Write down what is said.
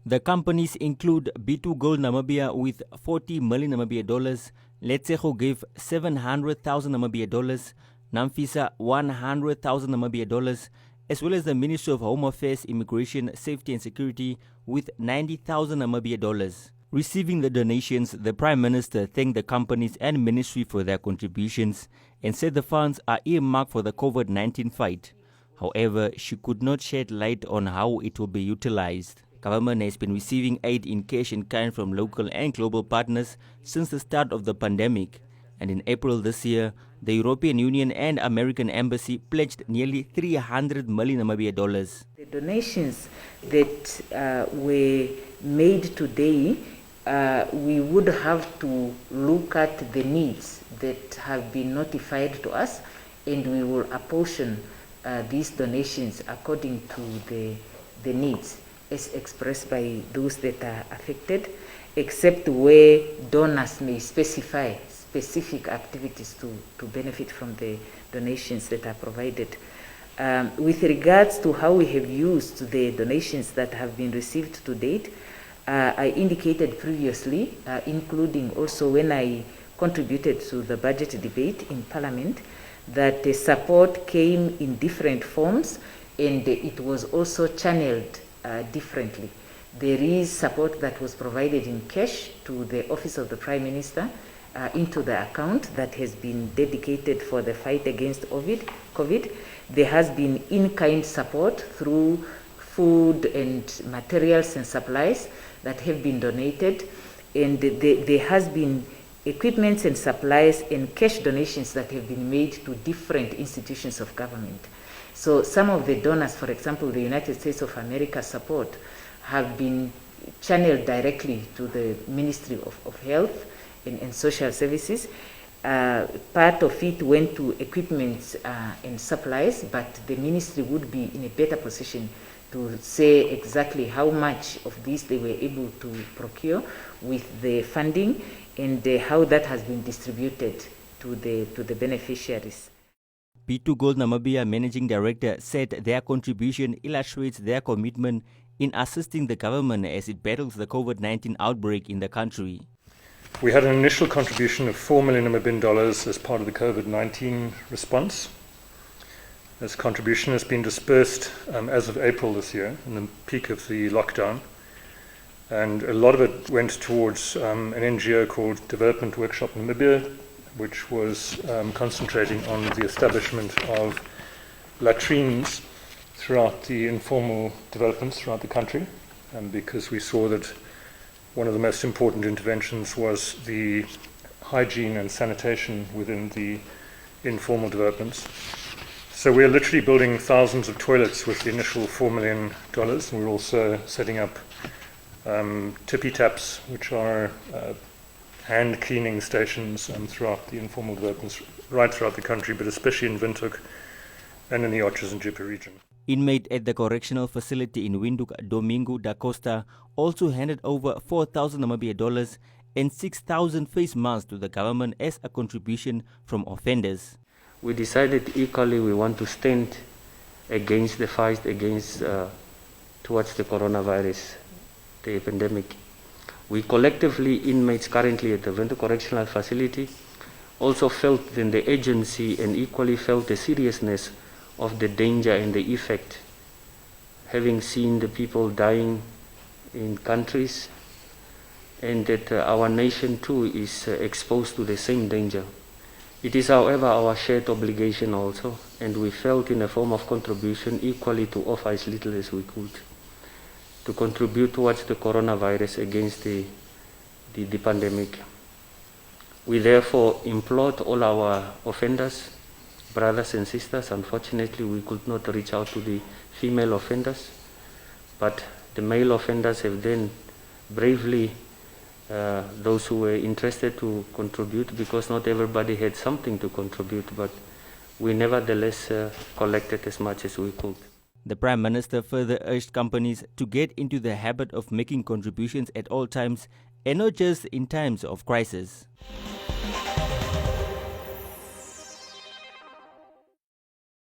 The companies include B2 Gold Namibia with 40 million Namibia dollars, Letshego gave 700,000 Namibia dollars, Namfisa 100,000 Namibia dollars, as well as the Ministry of Home Affairs, Immigration, Safety and Security with 90,000 Namibia dollars. Receiving the donations, the Prime Minister thanked the companies and ministry for their contributions and said the funds are earmarked for the COVID-19 fight. However, she could not shed light on how it will be utilized. Government has been receiving aid in cash and kind from local and global partners since the start of the pandemic. And in April this year, the European Union and American Embassy pledged nearly 300 million Namibia dollars. The donations that were made today, we would have to look at the needs that have been notified to us, and we will apportion these donations according to the needs as expressed by those that are affected, except where donors may specify specific activities to benefit from the donations that are provided. With regards to how we have used the donations that have been received to date, I indicated previously, including also when I contributed to the budget debate in Parliament, that the support came in different forms and it was also channeled differently. There is support that was provided in cash to the Office of the Prime Minister into the account that has been dedicated for the fight against COVID. There has been in-kind support through food and materials and supplies that have been donated, and there has been equipments and supplies and cash donations that have been made to different institutions of government. So some of the donors, for example, the United States of America support, have been channeled directly to the Ministry of Health and Social Services. Part of it went to equipment and supplies, but the ministry would be in a better position to say exactly how much of this they were able to procure with the funding and how that has been distributed to the beneficiaries. B2 Gold Namibia Managing Director said their contribution illustrates their commitment in assisting the government as it battles the COVID-19 outbreak in the country. We had an initial contribution of 4 million Namibian dollars as part of the COVID-19 response. This contribution has been dispersed as of April this year, in the peak of the lockdown. And a lot of it went towards an NGO called Development Workshop Namibia, which was concentrating on the establishment of latrines throughout the informal developments throughout the country, because we saw that one of the most important interventions was the hygiene and sanitation within the informal developments. So we're literally building thousands of toilets with the initial $4 million. We're also setting up tippy taps, which are hand cleaning stations throughout the informal developments, right throughout the country, but especially in Windhoek and in the Arches and Jeppe region. Inmate at the correctional facility in Windhoek, Domingo da Costa, also handed over 4,000 Namibia dollars and 6,000 face masks to the government as a contribution from offenders. We decided equally we want to stand against the fight against towards the coronavirus, the pandemic. We collectively, inmates currently at the Windhoek Correctional Facility, also felt then the urgency and equally felt the seriousness of the danger and the effect, having seen the people dying in countries, and that our nation too is exposed to the same danger. It is, however, our shared obligation also, and we felt in a form of contribution equally to offer as little as we could to contribute towards the coronavirus against the pandemic. We therefore implored all our offenders, brothers and sisters. Unfortunately, we could not reach out to the female offenders, but the male offenders have then bravely, those who were interested to contribute, because not everybody had something to contribute, but we nevertheless collected as much as we could. The Prime Minister further urged companies to get into the habit of making contributions at all times and not just in times of crisis.